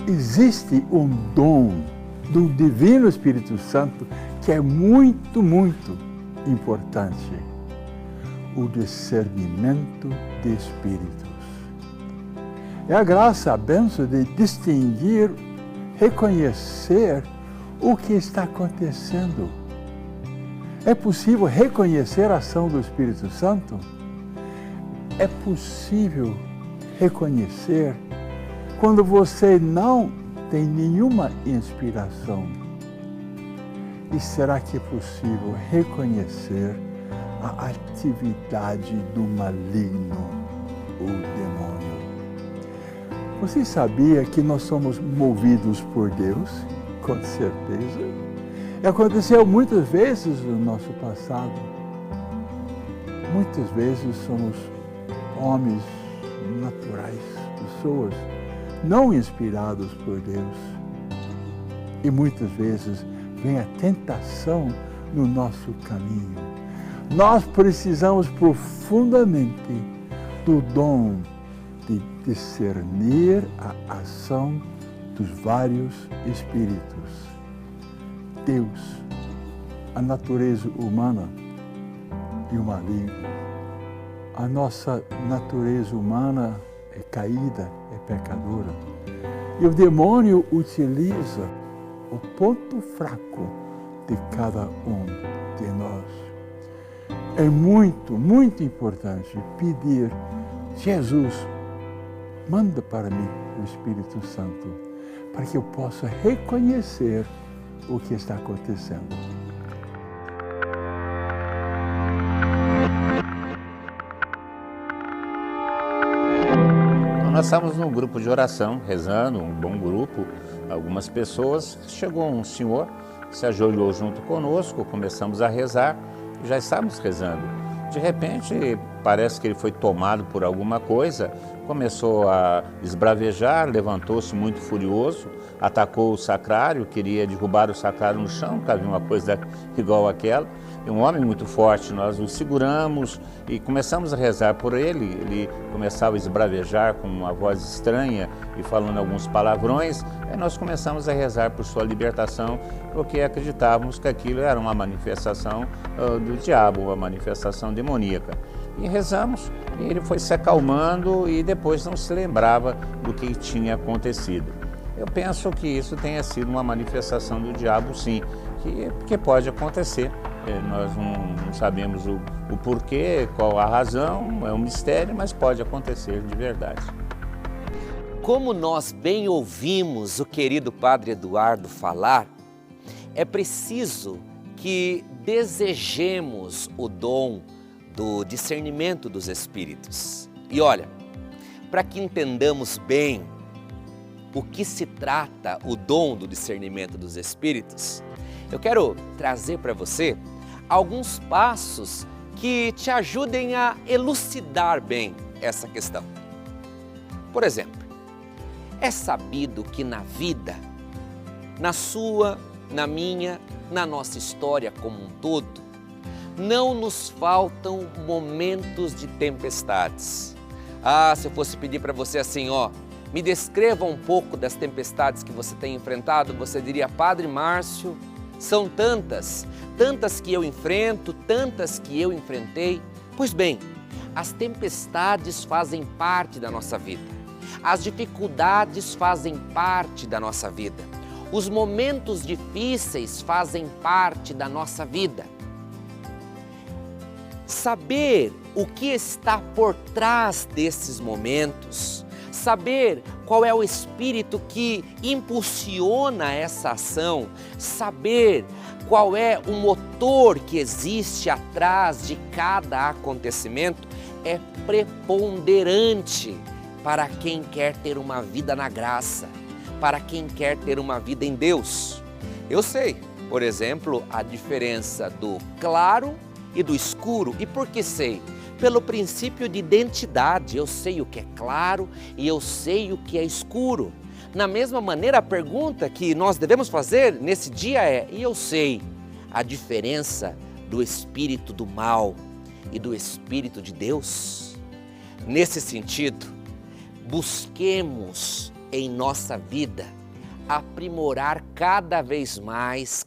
existe um dom do Divino Espírito Santo que é muito, muito importante. O discernimento de espíritos. É a graça, a bênção de distinguir, reconhecer o que está acontecendo. É possível reconhecer a ação do Espírito Santo? É possível reconhecer quando você não tem nenhuma inspiração. E será que é possível reconhecer a atividade do maligno, o demônio? Você sabia que nós somos movidos por Deus? Com certeza. E aconteceu muitas vezes no nosso passado. Muitas vezes somos homens naturais, pessoas não inspiradas por Deus. E muitas vezes vem a tentação no nosso caminho. Nós precisamos profundamente do dom de discernir a ação dos vários espíritos. Deus, a natureza humana e o maligno. A nossa natureza humana é caída, é pecadora. E o demônio utiliza o ponto fraco de cada um de nós. É muito, muito importante pedir, Jesus, manda para mim o Espírito Santo, para que eu possa reconhecer o que está acontecendo. Nós estávamos num grupo de oração, rezando, um bom grupo, algumas pessoas. Chegou um senhor, se ajoelhou junto conosco, começamos a rezar, já estávamos rezando. De repente, parece que ele foi tomado por alguma coisa, começou a esbravejar, levantou-se muito furioso, atacou o sacrário, queria derrubar o sacrário no chão, porque havia uma coisa igual àquela. E um homem muito forte, nós o seguramos e começamos a rezar por ele. Ele começava a esbravejar com uma voz estranha e falando alguns palavrões. E nós começamos a rezar por sua libertação, porque acreditávamos que aquilo era uma manifestação do diabo, uma manifestação demoníaca. E rezamos, e ele foi se acalmando e depois não se lembrava do que tinha acontecido. Eu penso que isso tenha sido uma manifestação do diabo, sim, que pode acontecer. Nós não sabemos o porquê, qual a razão, é um mistério, mas pode acontecer de verdade. Como nós bem ouvimos o querido Padre Eduardo falar, é preciso que desejemos o dom do discernimento dos Espíritos. E olha, para que entendamos bem o que se trata o dom do discernimento dos Espíritos, eu quero trazer para você alguns passos que te ajudem a elucidar bem essa questão. Por exemplo, é sabido que na vida, na sua, na minha, na nossa história como um todo, não nos faltam momentos de tempestades. Se eu fosse pedir para você assim, me descreva um pouco das tempestades que você tem enfrentado, você diria, Padre Márcio, são tantas que eu enfrento, tantas que eu enfrentei. Pois bem, as tempestades fazem parte da nossa vida. As dificuldades fazem parte da nossa vida. Os momentos difíceis fazem parte da nossa vida. Saber o que está por trás desses momentos, saber qual é o espírito que impulsiona essa ação, saber qual é o motor que existe atrás de cada acontecimento é preponderante para quem quer ter uma vida na graça, para quem quer ter uma vida em Deus. Eu sei, por exemplo, a diferença do claro e do escuro. E por que sei? Pelo princípio de identidade, eu sei o que é claro e eu sei o que é escuro. Na mesma maneira, a pergunta que nós devemos fazer nesse dia é, e eu sei a diferença do espírito do mal e do espírito de Deus? Nesse sentido, busquemos em nossa vida aprimorar cada vez mais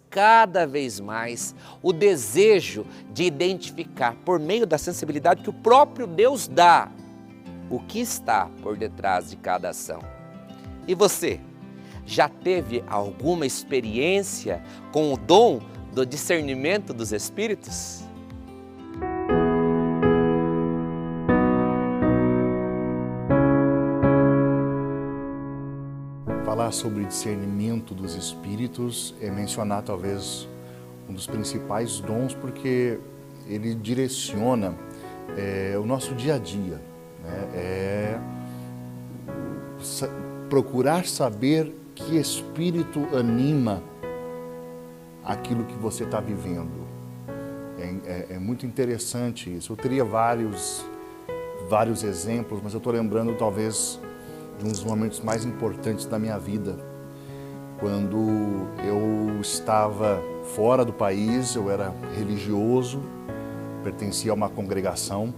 o desejo de identificar, por meio da sensibilidade que o próprio Deus dá, o que está por detrás de cada ação. E você, já teve alguma experiência com o dom do discernimento dos Espíritos? Falar sobre discernimento dos Espíritos é mencionar talvez um dos principais dons, porque ele direciona o nosso dia a dia, né? Procurar saber que espírito anima aquilo que você está vivendo. É muito interessante isso. Eu teria vários exemplos, mas eu estou lembrando talvez de um dos momentos mais importantes da minha vida. Quando eu estava fora do país, eu era religioso, pertencia a uma congregação,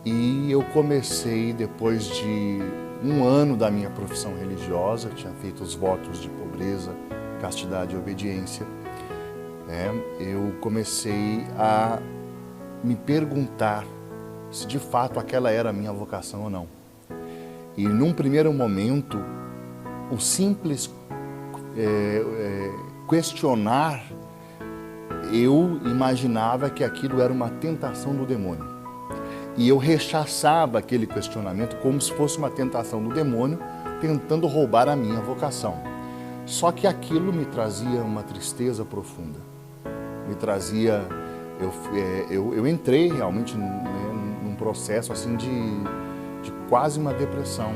e eu comecei, depois de um ano da minha profissão religiosa, tinha feito os votos de pobreza, castidade e obediência, eu comecei a me perguntar se de fato aquela era a minha vocação ou não. E num primeiro momento, o simples questionar, eu imaginava que aquilo era uma tentação do demônio. E eu rechaçava aquele questionamento como se fosse uma tentação do demônio tentando roubar a minha vocação. Só que aquilo me trazia uma tristeza profunda. Me trazia... Eu entrei realmente num processo assim de quase uma depressão.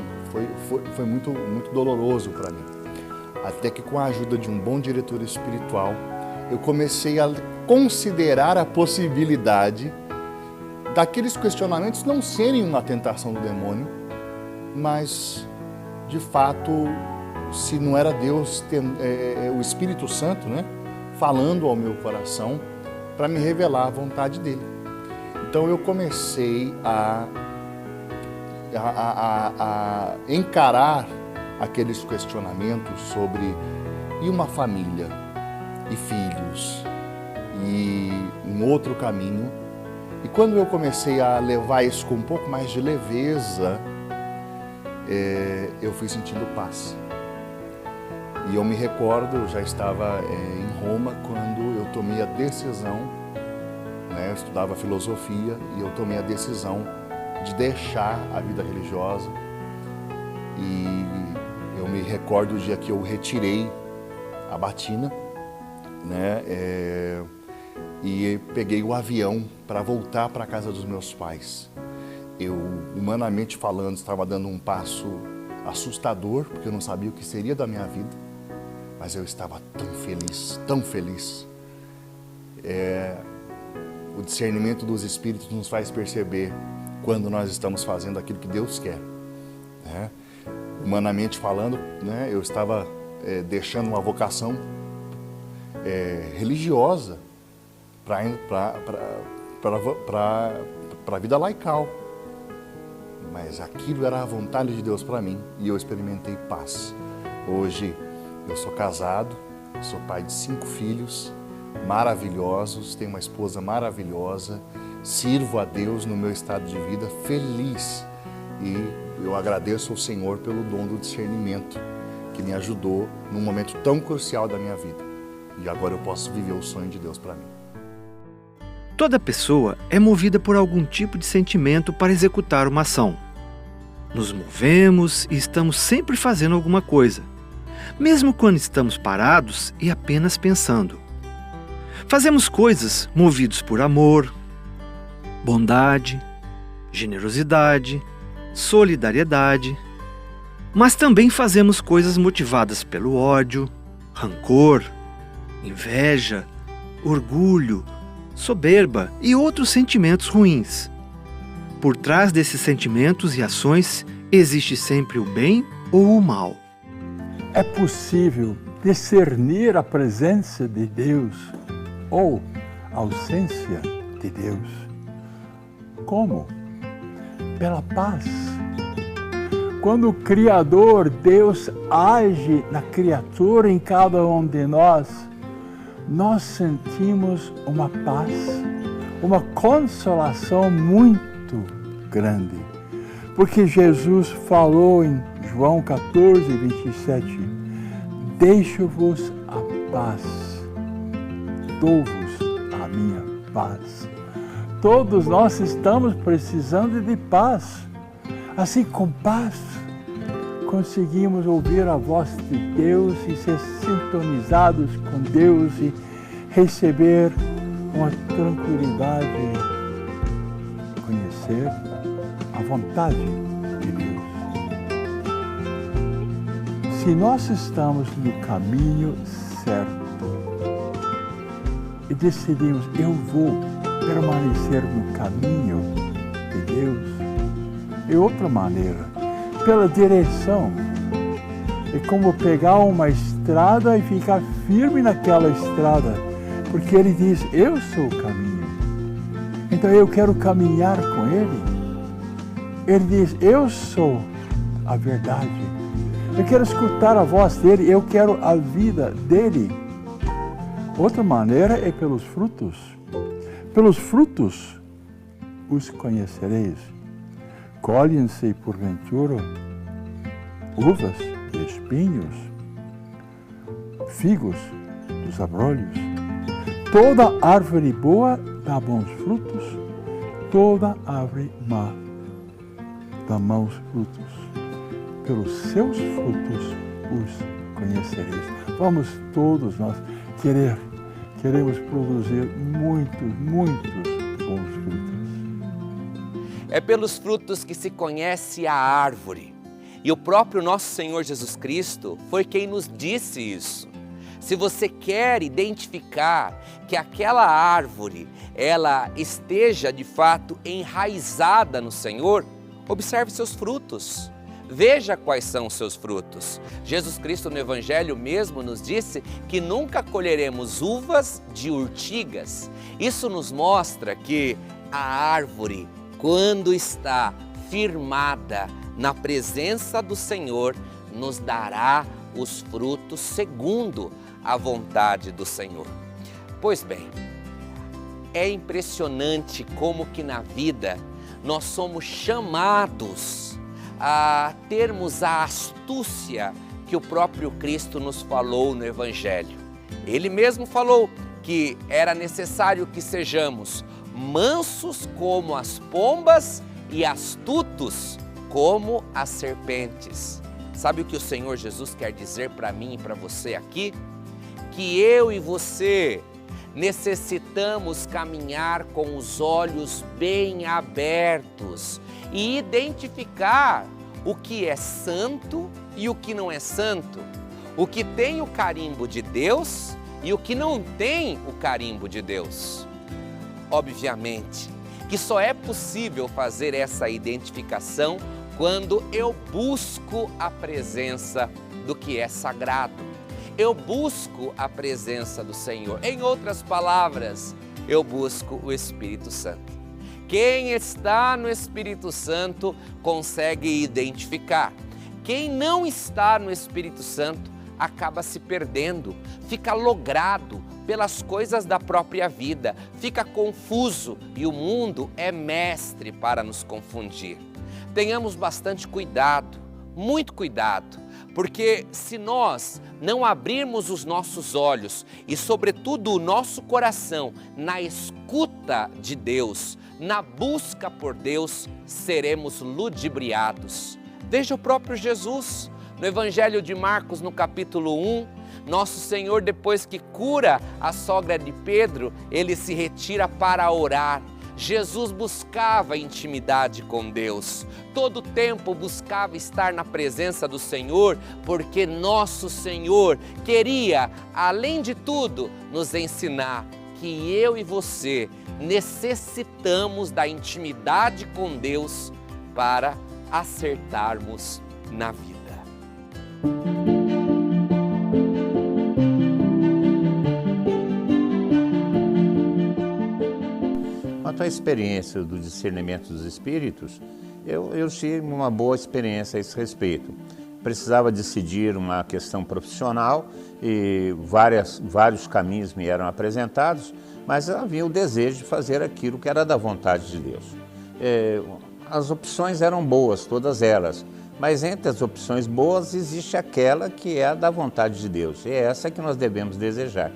Foi muito doloroso para mim. Até que, com a ajuda de um bom diretor espiritual, eu comecei a considerar a possibilidade daqueles questionamentos não serem uma tentação do demônio, mas, de fato, se não era Deus, o Espírito Santo, né, falando ao meu coração para me revelar a vontade dele. Então eu comecei a encarar aqueles questionamentos sobre e uma família, e filhos, e um outro caminho. E quando eu comecei a levar isso com um pouco mais de leveza, eu fui sentindo paz. E eu me recordo, eu já estava em Roma, quando eu tomei a decisão, eu estudava filosofia, e eu tomei a decisão de deixar a vida religiosa. E eu me recordo do dia que eu retirei a batina, e peguei o avião para voltar para a casa dos meus pais. Eu, humanamente falando, estava dando um passo assustador, porque eu não sabia o que seria da minha vida, mas eu estava tão feliz, tão feliz. O discernimento dos Espíritos nos faz perceber quando nós estamos fazendo aquilo que Deus quer. Humanamente falando, eu estava deixando uma vocação religiosa para a vida laical. Mas aquilo era a vontade de Deus para mim, e eu experimentei paz. Hoje eu sou casado, sou pai de 5 filhos maravilhosos, tenho uma esposa maravilhosa, sirvo a Deus no meu estado de vida feliz, e eu agradeço ao Senhor pelo dom do discernimento que me ajudou num momento tão crucial da minha vida. E agora eu posso viver o sonho de Deus para mim. Toda pessoa é movida por algum tipo de sentimento para executar uma ação. Nos movemos e estamos sempre fazendo alguma coisa, mesmo quando estamos parados e apenas pensando. Fazemos coisas movidos por amor, bondade, generosidade, solidariedade, mas também fazemos coisas motivadas pelo ódio, rancor, inveja, orgulho, soberba e outros sentimentos ruins. Por trás desses sentimentos e ações existe sempre o bem ou o mal. É possível discernir a presença de Deus ou a ausência de Deus. Como? Pela paz. quando o Criador, Deus, age na criatura, em cada um de nós sentimos uma paz, uma consolação muito grande. Porque Jesus falou em João 14, 27, deixo-vos a paz, dou-vos a minha paz. Todos nós estamos precisando de paz. Assim, com paz, conseguimos ouvir a voz de Deus e ser sintonizados com Deus e receber uma tranquilidade, conhecer a vontade de Deus. Se nós estamos no caminho certo e decidimos, eu vou permanecer no caminho de Deus, é outra maneira, pela direção. É como pegar uma estrada e ficar firme naquela estrada, porque Ele diz, eu sou o caminho. Então eu quero caminhar com Ele. Ele diz, eu sou a verdade. Eu quero escutar a voz dEle, eu quero a vida dEle. Outra maneira é pelos frutos. Pelos frutos os conhecereis. Colhem-se, porventura, uvas de espinhos, figos dos abrolhos. Toda árvore boa dá bons frutos, toda árvore má dá maus frutos. Pelos seus frutos os conhecereis. Vamos todos nós queremos produzir muitos bons frutos. É pelos frutos que se conhece a árvore. E o próprio nosso Senhor Jesus Cristo foi quem nos disse isso. Se você quer identificar que aquela árvore, ela esteja de fato enraizada no Senhor, observe seus frutos. Veja quais são os seus frutos. Jesus Cristo no Evangelho mesmo nos disse que nunca colheremos uvas de urtigas. Isso nos mostra que a árvore, quando está firmada na presença do Senhor, nos dará os frutos segundo a vontade do Senhor. Pois bem, é impressionante como que na vida nós somos chamados a termos a astúcia que o próprio Cristo nos falou no Evangelho. Ele mesmo falou que era necessário que sejamos mansos como as pombas e astutos como as serpentes. Sabe o que o Senhor Jesus quer dizer para mim e para você aqui? Que eu e você necessitamos caminhar com os olhos bem abertos e identificar o que é santo e o que não é santo, o que tem o carimbo de Deus e o que não tem o carimbo de Deus. Obviamente que só é possível fazer essa identificação quando eu busco a presença do que é sagrado. Eu busco a presença do Senhor. Em outras palavras, eu busco o Espírito Santo. Quem está no Espírito Santo consegue identificar. Quem não está no Espírito Santo acaba se perdendo, fica logrado pelas coisas da própria vida, fica confuso e o mundo é mestre para nos confundir. Tenhamos bastante cuidado, muito cuidado, porque se nós não abrirmos os nossos olhos e sobretudo o nosso coração na escuta de Deus, na busca por Deus, seremos ludibriados. Veja o próprio Jesus. No Evangelho de Marcos, no capítulo 1, nosso Senhor, depois que cura a sogra de Pedro, ele se retira para orar. Jesus buscava intimidade com Deus, todo tempo buscava estar na presença do Senhor, porque nosso Senhor queria, além de tudo, nos ensinar que eu e você necessitamos da intimidade com Deus para acertarmos na vida. Quanto à experiência do discernimento dos espíritos, eu tive uma boa experiência a esse respeito. Precisava decidir uma questão profissional e vários caminhos me eram apresentados, mas havia o desejo de fazer aquilo que era da vontade de Deus. As opções eram boas, todas elas, mas entre as opções boas existe aquela que é a da vontade de Deus, e é essa que nós devemos desejar.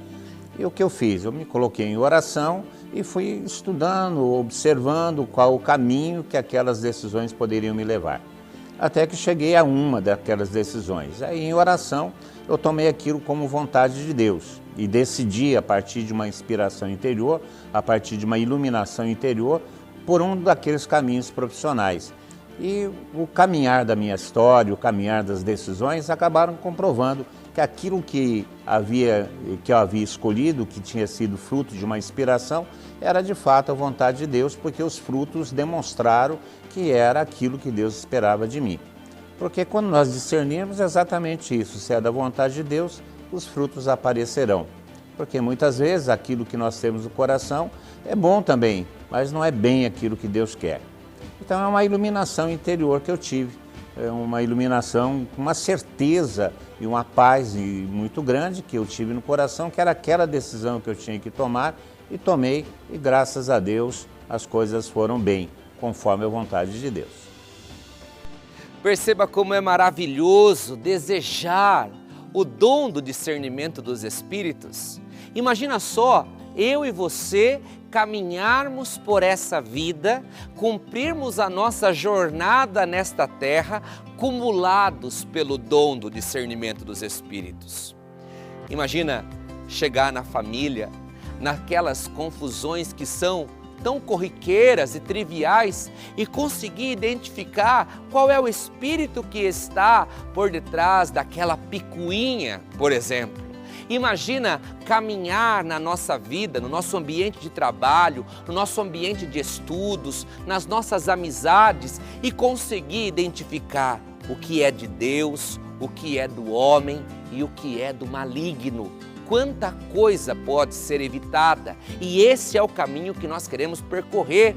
E o que eu fiz? Eu me coloquei em oração e fui estudando, observando qual o caminho que aquelas decisões poderiam me levar. Até que cheguei a uma daquelas decisões. Aí, em oração, eu tomei aquilo como vontade de Deus e decidi, a partir de uma inspiração interior, a partir de uma iluminação interior, por um daqueles caminhos profissionais. E o caminhar da minha história, o caminhar das decisões, acabaram comprovando que aquilo que eu havia escolhido, que tinha sido fruto de uma inspiração, era de fato a vontade de Deus, porque os frutos demonstraram que era aquilo que Deus esperava de mim. Porque quando nós discernirmos exatamente isso, se é da vontade de Deus, os frutos aparecerão. Porque muitas vezes aquilo que nós temos no coração é bom também, mas não é bem aquilo que Deus quer. Então é uma iluminação interior que eu tive, é uma iluminação, uma certeza e uma paz muito grande que eu tive no coração, que era aquela decisão que eu tinha que tomar, e tomei, e graças a Deus as coisas foram bem, conforme a vontade de Deus. Perceba como é maravilhoso desejar o dom do discernimento dos espíritos. Imagina só, eu e você caminharmos por essa vida, cumprirmos a nossa jornada nesta terra, cumulados pelo dom do discernimento dos espíritos. Imagina chegar na família, naquelas confusões que são tão corriqueiras e triviais, e conseguir identificar qual é o espírito que está por detrás daquela picuinha, por exemplo. Imagina caminhar na nossa vida, no nosso ambiente de trabalho, no nosso ambiente de estudos, nas nossas amizades, e conseguir identificar o que é de Deus, o que é do homem e o que é do maligno. Quanta coisa pode ser evitada, e esse é o caminho que nós queremos percorrer.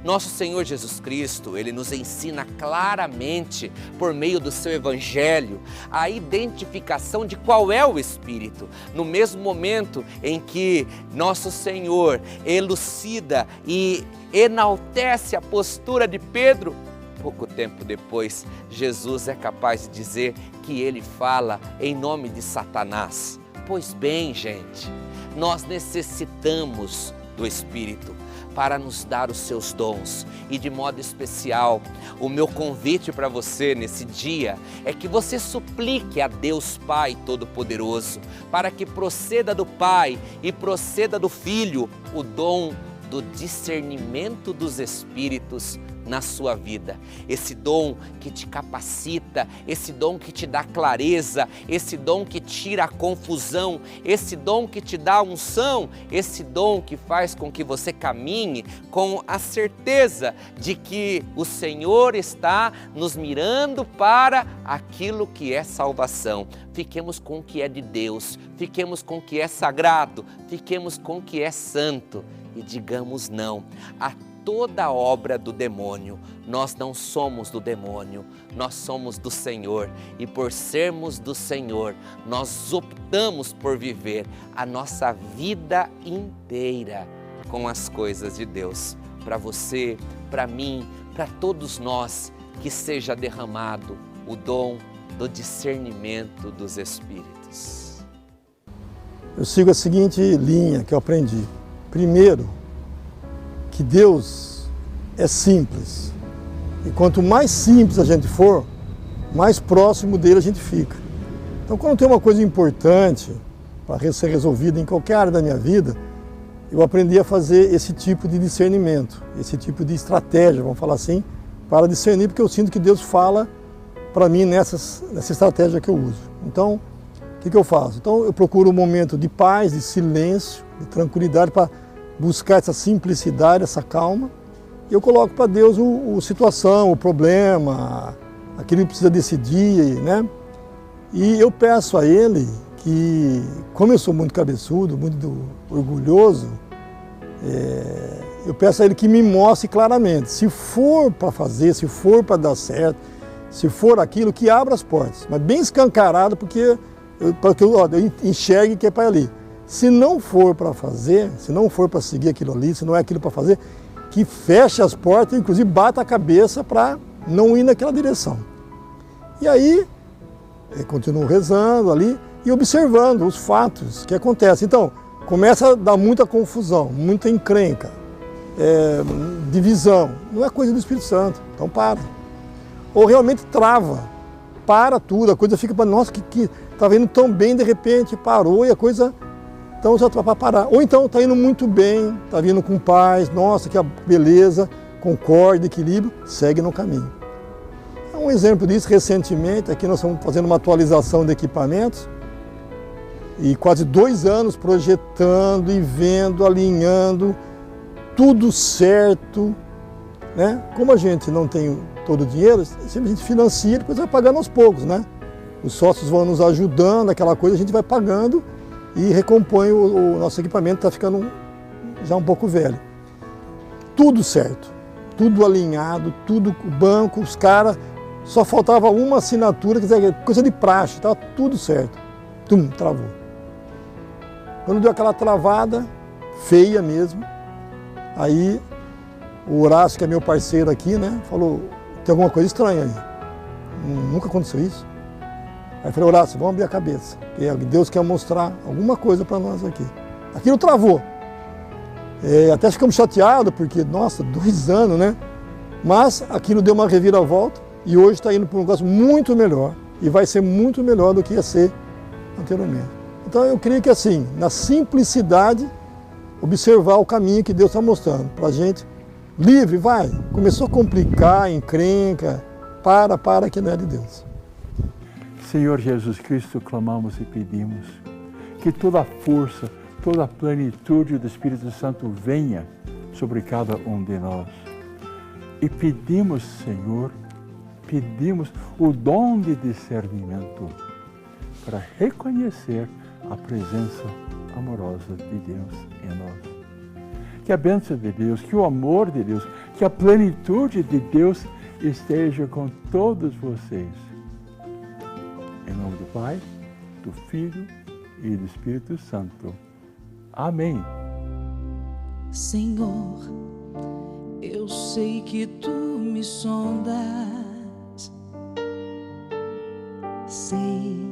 Nosso Senhor Jesus Cristo, Ele nos ensina claramente, por meio do seu Evangelho, a identificação de qual é o Espírito. No mesmo momento em que Nosso Senhor elucida e enaltece a postura de Pedro, pouco tempo depois, Jesus é capaz de dizer que Ele fala em nome de Satanás. Pois bem, gente, nós necessitamos do Espírito para nos dar os seus dons. E de modo especial, o meu convite para você nesse dia é que você suplique a Deus Pai Todo-Poderoso para que proceda do Pai e proceda do Filho o dom do discernimento dos Espíritos na sua vida. Esse dom que te capacita, esse dom que te dá clareza, esse dom que tira a confusão, esse dom que te dá unção, esse dom que faz com que você caminhe com a certeza de que o Senhor está nos mirando para aquilo que é salvação. Fiquemos com o que é de Deus, fiquemos com o que é sagrado, fiquemos com o que é santo e digamos não a toda obra do demônio. Nós não somos do demônio, nós somos do Senhor, e por sermos do Senhor, nós optamos por viver a nossa vida inteira com as coisas de Deus. Para você, para mim, para todos nós, que seja derramado o dom do discernimento dos Espíritos. Eu sigo a seguinte linha que eu aprendi. Primeiro, que Deus é simples, e quanto mais simples a gente for, mais próximo dele a gente fica. Então, quando tem uma coisa importante para ser resolvida em qualquer área da minha vida, eu aprendi a fazer esse tipo de discernimento, esse tipo de estratégia, vamos falar assim, para discernir, porque eu sinto que Deus fala para mim nessa estratégia que eu uso. Então, o que eu faço? Então, eu procuro um momento de paz, de silêncio, de tranquilidade, para buscar essa simplicidade, essa calma, e eu coloco para Deus a situação, o problema, aquilo que precisa decidir, né? E eu peço a Ele que, como eu sou muito cabeçudo, muito orgulhoso, eu peço a Ele que me mostre claramente. Se for para fazer, se for para dar certo, se for aquilo, que abra as portas. Mas bem escancarado, para que eu enxergue que é para ali. Se não for para fazer, se não for para seguir aquilo ali, se não é aquilo para fazer, que feche as portas, inclusive bata a cabeça para não ir naquela direção. E aí, eu continuo rezando ali e observando os fatos que acontecem. Então, começa a dar muita confusão, muita encrenca, divisão. Não é coisa do Espírito Santo, então para. Ou realmente trava, para tudo, a coisa fica para nossa, que estava indo tão bem, de repente parou e a coisa, então já está para parar. Ou então está indo muito bem, está vindo com paz, nossa, que beleza, concórdia, equilíbrio, segue no caminho. Um exemplo disso, recentemente, aqui nós estamos fazendo uma atualização de equipamentos e quase 2 anos projetando e vendo, alinhando, tudo certo, né? Como a gente não tem todo o dinheiro, sempre a gente financia e depois vai pagando aos poucos, né? Os sócios vão nos ajudando, aquela coisa, a gente vai pagando e recompõe o nosso equipamento, está ficando já um pouco velho. Tudo certo, tudo alinhado, tudo, o banco, os caras, só faltava uma assinatura, quer dizer, coisa de praxe, estava tudo certo. Travou. Quando deu aquela travada, feia mesmo, aí o Horácio, que é meu parceiro aqui, né, falou, tem alguma coisa estranha aí. Nunca aconteceu isso. Aí eu falei, Horácio, vamos abrir a cabeça, porque Deus quer mostrar alguma coisa para nós aqui. Aquilo travou. Até ficamos chateados, porque, nossa, 2 anos, né? Mas aquilo deu uma reviravolta e hoje está indo para um negócio muito melhor e vai ser muito melhor do que ia ser anteriormente. Então eu creio que assim, na simplicidade, observar o caminho que Deus está mostrando para a gente, livre, vai. Começou a complicar, encrenca, para que não é de Deus. Senhor Jesus Cristo, clamamos e pedimos que toda a força, toda a plenitude do Espírito Santo venha sobre cada um de nós. E pedimos, Senhor, pedimos o dom de discernimento para reconhecer a presença amorosa de Deus em nós. Que a bênção de Deus, que o amor de Deus, que a plenitude de Deus esteja com todos vocês. Em nome do Pai, do Filho e do Espírito Santo. Amém. Senhor, eu sei que Tu me sondas, sei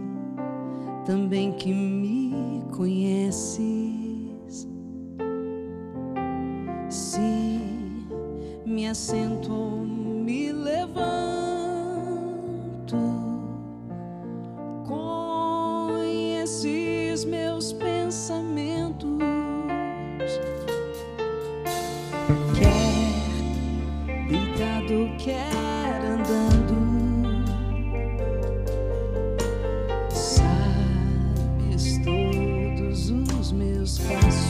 também que me conheces. Se me assento ou me levanto, conheces meus pensamentos. Quer deitado, quer andando, sabes todos os meus passos.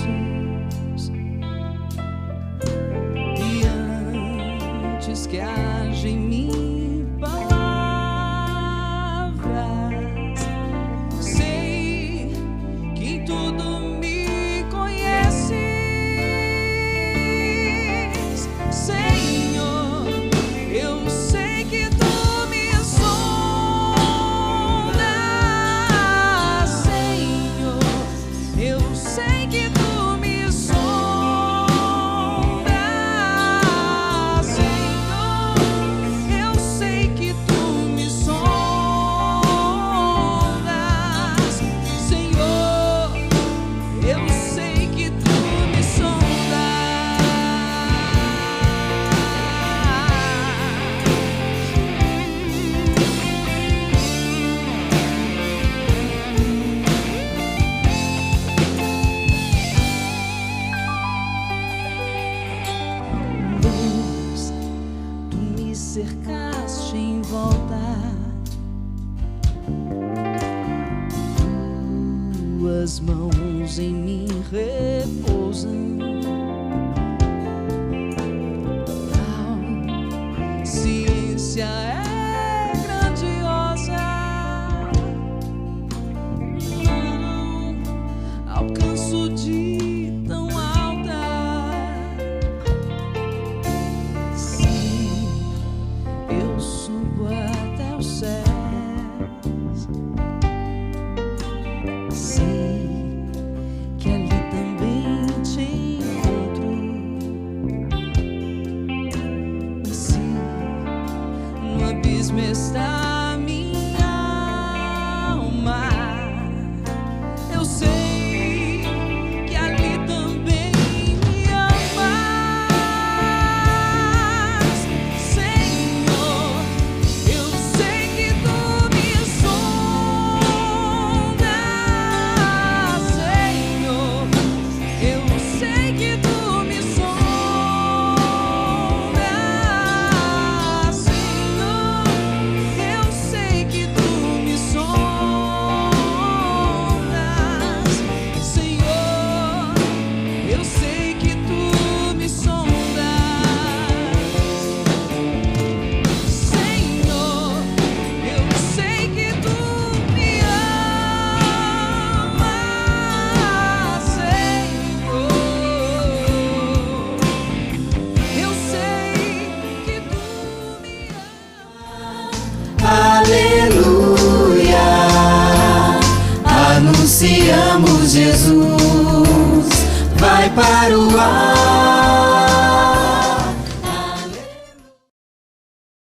E antes que haja em mim palavras, sei que tudo me conheces. Senhor, eu sei que Tu me sondas. Senhor, eu sei que Tu me sondas. Senhor, eu sei que Tu me sondas. Senhor, eu sei que Tu me Deus, Tu me cercaste em volta, Tuas mãos em mim repousam. Tal ciência é grandiosa, não alcanço de tão alta. anunciamos Jesus, vai para o ar.